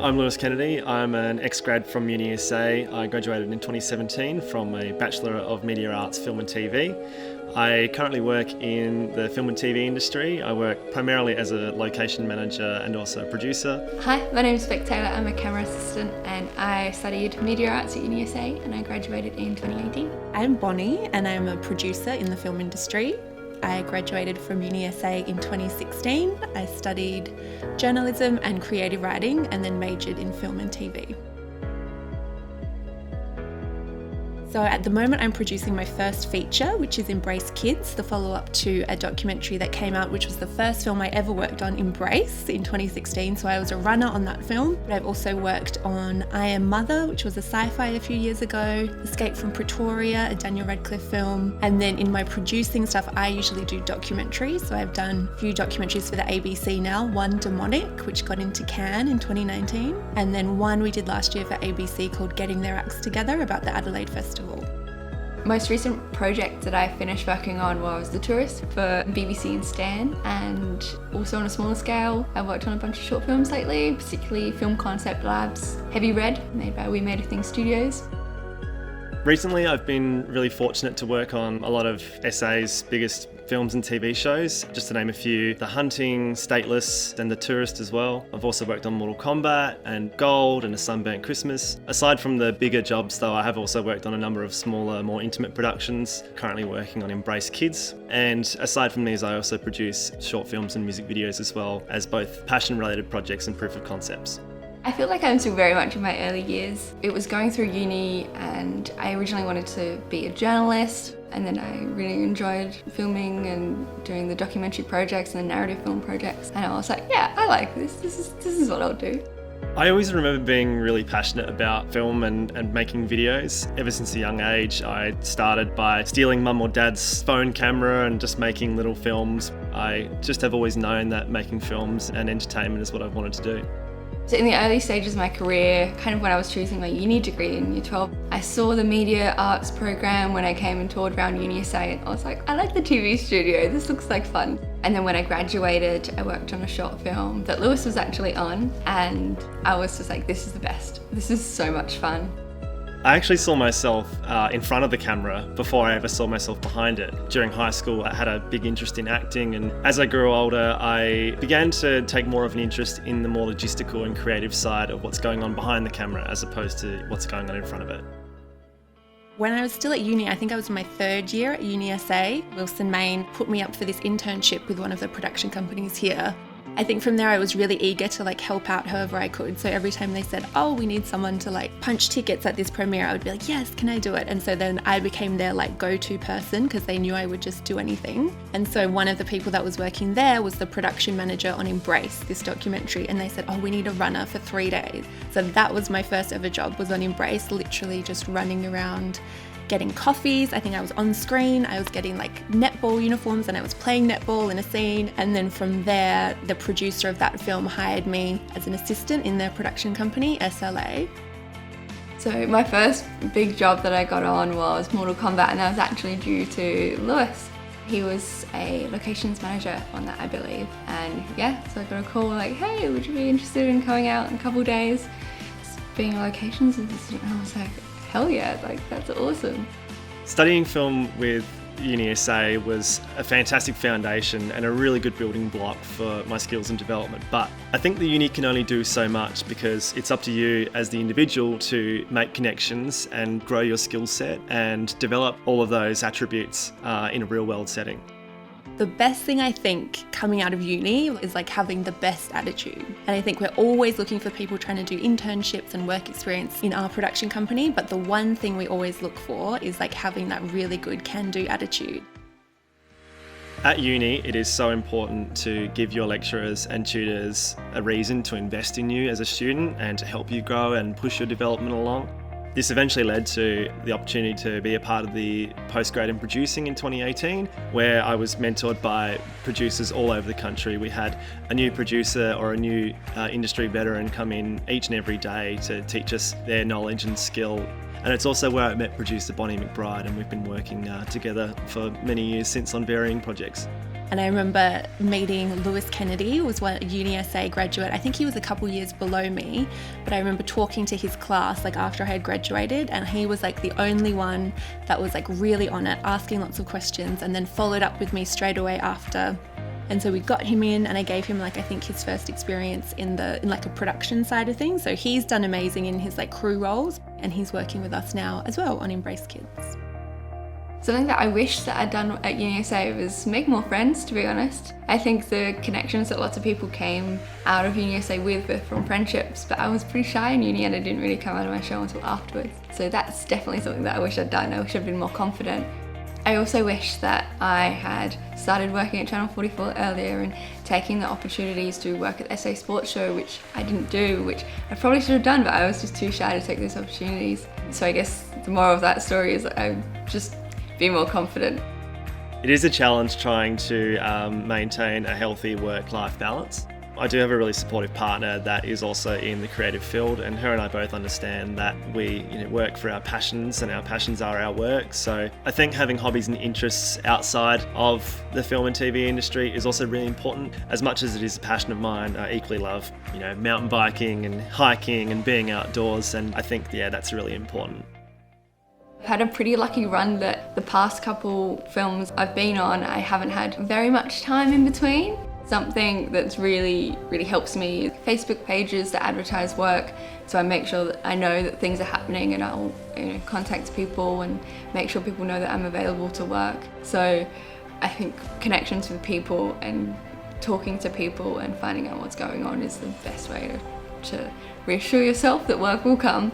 I'm Lewis Kennedy. I'm an ex-grad from UniSA. I graduated in 2017 from a Bachelor of Media Arts, Film and TV. I currently work in the film and TV industry. I work primarily as a location manager and also a producer. Hi, my name is Vic Taylor. I'm a camera assistant and I studied media arts at UniSA and I graduated in 2018. I'm Bonnie and I'm a producer in the film industry. I graduated from UniSA in 2016. I studied journalism and creative writing and then majored in film and TV. So at the moment I'm producing my first feature, which is Embrace Kids, the follow-up to a documentary that came out, which was the first film I ever worked on, Embrace, in 2016. So I was a runner on that film. But I've also worked on I Am Mother, which was a sci-fi a few years ago, Escape from Pretoria, a Daniel Radcliffe film. And then in my producing stuff, I usually do documentaries. So I've done a few documentaries for the ABC now, one Demonic, which got into Cannes in 2019. And then one we did last year for ABC called Getting Their Acts Together about the Adelaide Festival. Most recent project that I finished working on was The Tourist for BBC and Stan, and also on a smaller scale I worked on a bunch of short films lately, particularly Film Concept Labs, Heavy Red, made by We Made a Thing Studios. Recently I've been really fortunate to work on a lot of SA's biggest films and TV shows, just to name a few: The Hunting, Stateless and The Tourist as well. I've also worked on Mortal Kombat and Gold and A Sunburnt Christmas. Aside from the bigger jobs though, I have also worked on a number of smaller, more intimate productions, currently working on Embrace Kids. And aside from these, I also produce short films and music videos as well, as both passion-related projects and proof of concepts. I feel like I'm still very much in my early years. It was going through uni and I originally wanted to be a journalist, and then I really enjoyed filming and doing the documentary projects and the narrative film projects, and I was like, yeah, I like this. This is what I'll do. I always remember being really passionate about film and making videos. Ever since a young age, I started by stealing mum or dad's phone camera and just making little films. I just have always known that making films and entertainment is what I wanted to do. So in the early stages of my career, kind of when I was choosing my uni degree in Year 12, I saw the media arts program when I came and toured around UniSA, and I was like, I like the TV studio, this looks like fun. And then when I graduated, I worked on a short film that Lewis was actually on, and I was just like, this is the best. This is so much fun. I actually saw myself in front of the camera before I ever saw myself behind it. During high school, I had a big interest in acting, and as I grew older, I began to take more of an interest in the more logistical and creative side of what's going on behind the camera as opposed to what's going on in front of it. When I was still at uni, I think I was in my third year at UniSA, Wilson Main put me up for this internship with one of the production companies here. I think from there I was really eager to help out however I could. So every time they said, oh, we need someone to punch tickets at this premiere, I would be like, yes, can I do it? And so then I became their go-to person because they knew I would just do anything. And so one of the people that was working there was the production manager on Embrace, this documentary. And they said, oh, we need a runner for 3 days. So that was my first ever job, was on Embrace, literally just running around, getting coffees. I think I was on screen. I was getting netball uniforms and I was playing netball in a scene. And then from there, the producer of that film hired me as an assistant in their production company, SLA. So my first big job that I got on was Mortal Kombat, and that was actually due to Lewis. He was a locations manager on that, I believe. And yeah, so I got a call hey, would you be interested in coming out in a couple of days, being a locations assistant? And I was like, hell yeah, that's awesome. Studying film with UniSA was a fantastic foundation and a really good building block for my skills and development. But I think the uni can only do so much because it's up to you as the individual to make connections and grow your skill set and develop all of those attributes in a real world setting. The best thing I think coming out of uni is having the best attitude. And I think we're always looking for people trying to do internships and work experience in our production company. But the one thing we always look for is having that really good can-do attitude. At uni, it is so important to give your lecturers and tutors a reason to invest in you as a student and to help you grow and push your development along. This eventually led to the opportunity to be a part of the postgrad in producing in 2018, where I was mentored by producers all over the country. We had a new producer or a new industry veteran come in each and every day to teach us their knowledge and skill. And it's also where I met producer Bonnie McBride, and we've been working together for many years since on varying projects. And I remember meeting Lewis Kennedy, who was a UniSA graduate. I think he was a couple years below me, but I remember talking to his class like after I had graduated, and he was like the only one that was like really on it, asking lots of questions, and then followed up with me straight away after. And so we got him in, and I gave him like I think his first experience in like a production side of things. So he's done amazing in his like crew roles, and he's working with us now as well on Embrace Kids. Something that I wish that I'd done at UniSA was make more friends, to be honest. I think the connections that lots of people came out of UniSA with were from friendships, but I was pretty shy in uni and I didn't really come out of my shell until afterwards. So that's definitely something that I wish I'd done. I wish I'd been more confident. I also wish that I had started working at Channel 44 earlier and taking the opportunities to work at the SA Sports Show, which I didn't do, which I probably should have done, but I was just too shy to take those opportunities. So I guess the moral of that story is that I just be more confident. It is a challenge trying to maintain a healthy work-life balance. I do have a really supportive partner that is also in the creative field, and her and I both understand that we work for our passions and our passions are our work. So I think having hobbies and interests outside of the film and TV industry is also really important. As much as it is a passion of mine, I equally love mountain biking and hiking and being outdoors, and I think that's really important. I've had a pretty lucky run that the past couple films I've been on, I haven't had very much time in between. Something that's really helps me is Facebook pages that advertise work, so I make sure that I know that things are happening, and I'll contact people and make sure people know that I'm available to work. So I think connections with people and talking to people and finding out what's going on is the best way to reassure yourself that work will come.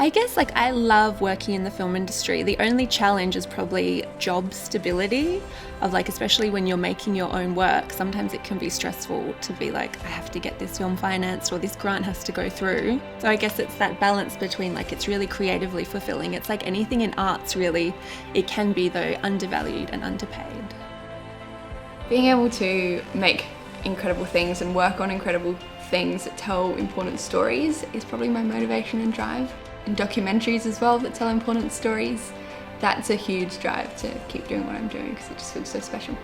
I guess I love working in the film industry. The only challenge is probably job stability of especially when you're making your own work, sometimes it can be stressful to be I have to get this film financed or this grant has to go through. So I guess it's that balance between it's really creatively fulfilling. It's like anything in arts really, it can be though undervalued and underpaid. Being able to make incredible things and work on incredible things that tell important stories is probably my motivation and drive. And documentaries as well that tell important stories, that's a huge drive to keep doing what I'm doing because it just feels so special.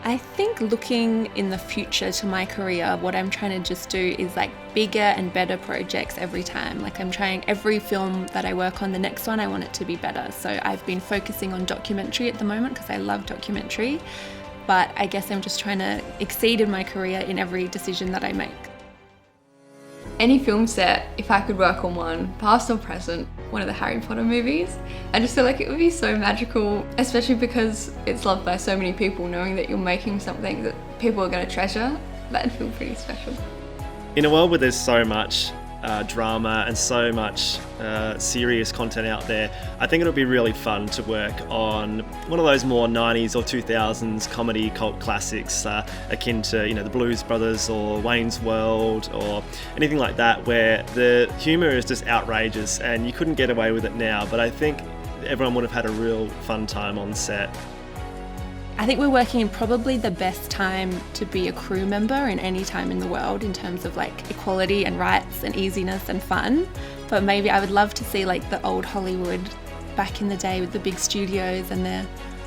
I think looking in the future to my career, what I'm trying to just do is bigger and better projects every time. I'm trying every film that I work on, the next one I want it to be better. So I've been focusing on documentary at the moment because I love documentary, but I guess I'm just trying to exceed in my career in every decision that I make. Any film set, if I could work on one, past or present, one of the Harry Potter movies, I just feel like it would be so magical, especially because it's loved by so many people, knowing that you're making something that people are going to treasure. That'd feel pretty special. In a world where there's so much drama and so much serious content out there, I think it'll be really fun to work on one of those more 90s or 2000s comedy cult classics akin to the Blues Brothers or Wayne's World or anything like that, where the humour is just outrageous and you couldn't get away with it now, but I think everyone would have had a real fun time on set. I think we're working in probably the best time to be a crew member in any time in the world in terms of equality and rights and easiness and fun. But maybe I would love to see the old Hollywood back in the day with the big studios and their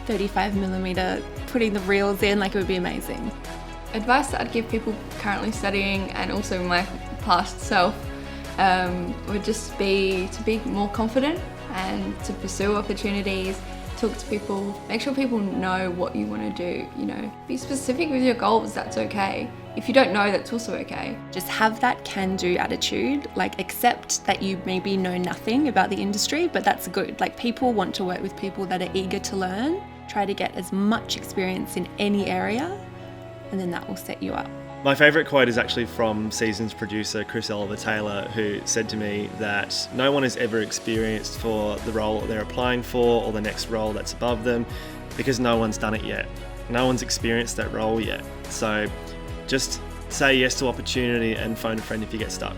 35mm putting the reels in, it would be amazing. Advice that I'd give people currently studying and also my past self would just be to be more confident and to pursue opportunities. Talk to people, make sure people know what you want to do, Be specific with your goals, that's okay. If you don't know, that's also okay. Just have that can-do attitude, accept that you maybe know nothing about the industry, but that's good. People want to work with people that are eager to learn. Try to get as much experience in any area, and then that will set you up. My favourite quote is actually from Season's producer Chris Oliver Taylor, who said to me that no one is ever experienced for the role they're applying for or the next role that's above them because no one's done it yet. No one's experienced that role yet. So just say yes to opportunity and phone a friend if you get stuck.